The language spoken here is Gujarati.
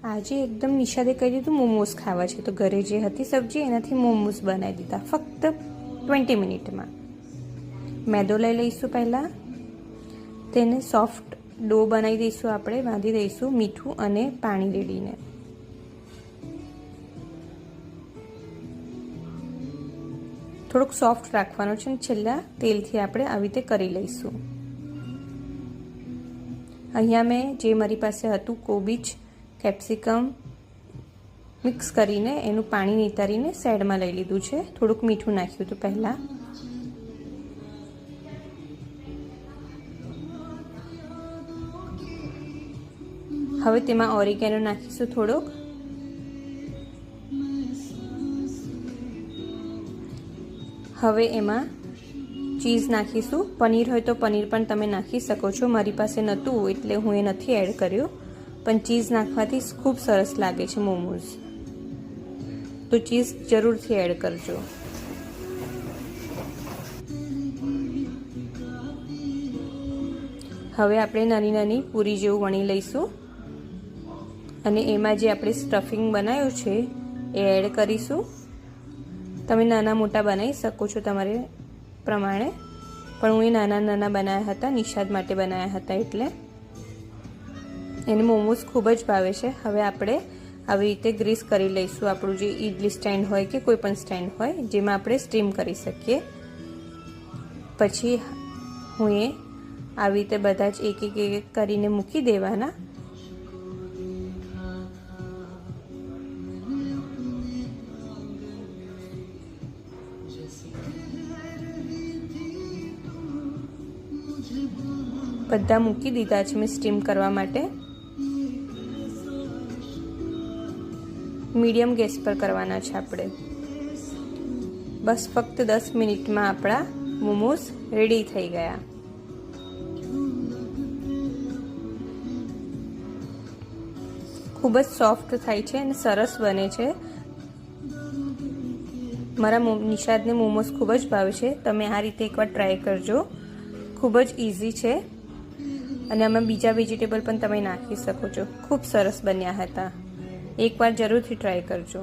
આજે એકદમ નિશાદે કહી દીધું મોમોસ ખાવા છે, તો ઘરે જે હતી સબ્જી એનાથી મોમોસ બનાવી દીધા ફક્ત 20 મિનિટમાં. મેદો લઈ લઈશું. પહેલાં તેને સોફ્ટ ડો બનાવી દઈશું, આપણે બાંધી દઈશું મીઠું અને પાણી રેડીને. થોડુંક સોફ્ટ રાખવાનું છે અને છેલ્લા તેલથી આપણે આવી રીતે કરી લઈશું. અહીંયા મેં જે મારી પાસે હતું કોબીજ, કેપ્સિકમ મિક્સ કરીને એનું પાણી નિતારીને સાઈડમાં લઈ લીધું છે. થોડુંક મીઠું નાખ્યું હતું પહેલાં. હવે તેમાં ઓરિગેનો નાખીશું થોડોક. હવે એમાં ચીઝ નાખીશું. પનીર હોય તો પનીર પણ તમે નાખી શકો છો. મારી પાસે નહોતું એટલે હું એ નથી એડ કર્યું, પણ ચીઝ નાખવાથી ખૂબ સરસ લાગે છે મોમોઝ, તો ચીઝ જરૂરથી એડ કરજો. હવે આપણે નાની નાની પૂરી જેવું વણી લઈશું અને એમાં જે આપણે સ્ટફિંગ બનાવ્યું છે એ એડ કરીશું. તમે નાના મોટા બનાવી શકો છો તમારે પ્રમાણે, પણ હું એ નાના નાના બનાવ્યા હતા, નિશાદ માટે બનાવ્યા હતા, એટલે એને મોમોઝ ખૂબ જ ભાવે છે. હવે આપણે આવી રીતે ગ્રીસ કરી લઈશું આપણું જે ઇડલી સ્ટેન્ડ હોય કે કોઈ પણ સ્ટેન્ડ હોય જેમાં આપણે સ્ટીમ કરી શકીએ. પછી હું એ આવી રીતે બધા જ એક એક કરીને મૂકી દેવાના. બધા મૂકી દીધા છે મેં સ્ટીમ કરવા માટે. મીડિયમ ગેસ પર કરવાના છે આપણે. બસ ફક્ત 10 મિનિટમાં આપણા મોમોઝ રેડી થઈ ગયા. ખૂબ જ સોફ્ટ થાય છે અને સરસ બને છે. મારા નિશાદને મોમોઝ ખૂબ જ ભાવે છે. તમે આ રીતે એકવાર ટ્રાય કરજો. ખૂબ જ ઇઝી છે અને આમાં બીજા વેજીટેબલ પણ તમે નાખી શકો છો. ખૂબ સરસ બન્યા હતા. એકવાર જરૂરથી ટ્રાય કરજો.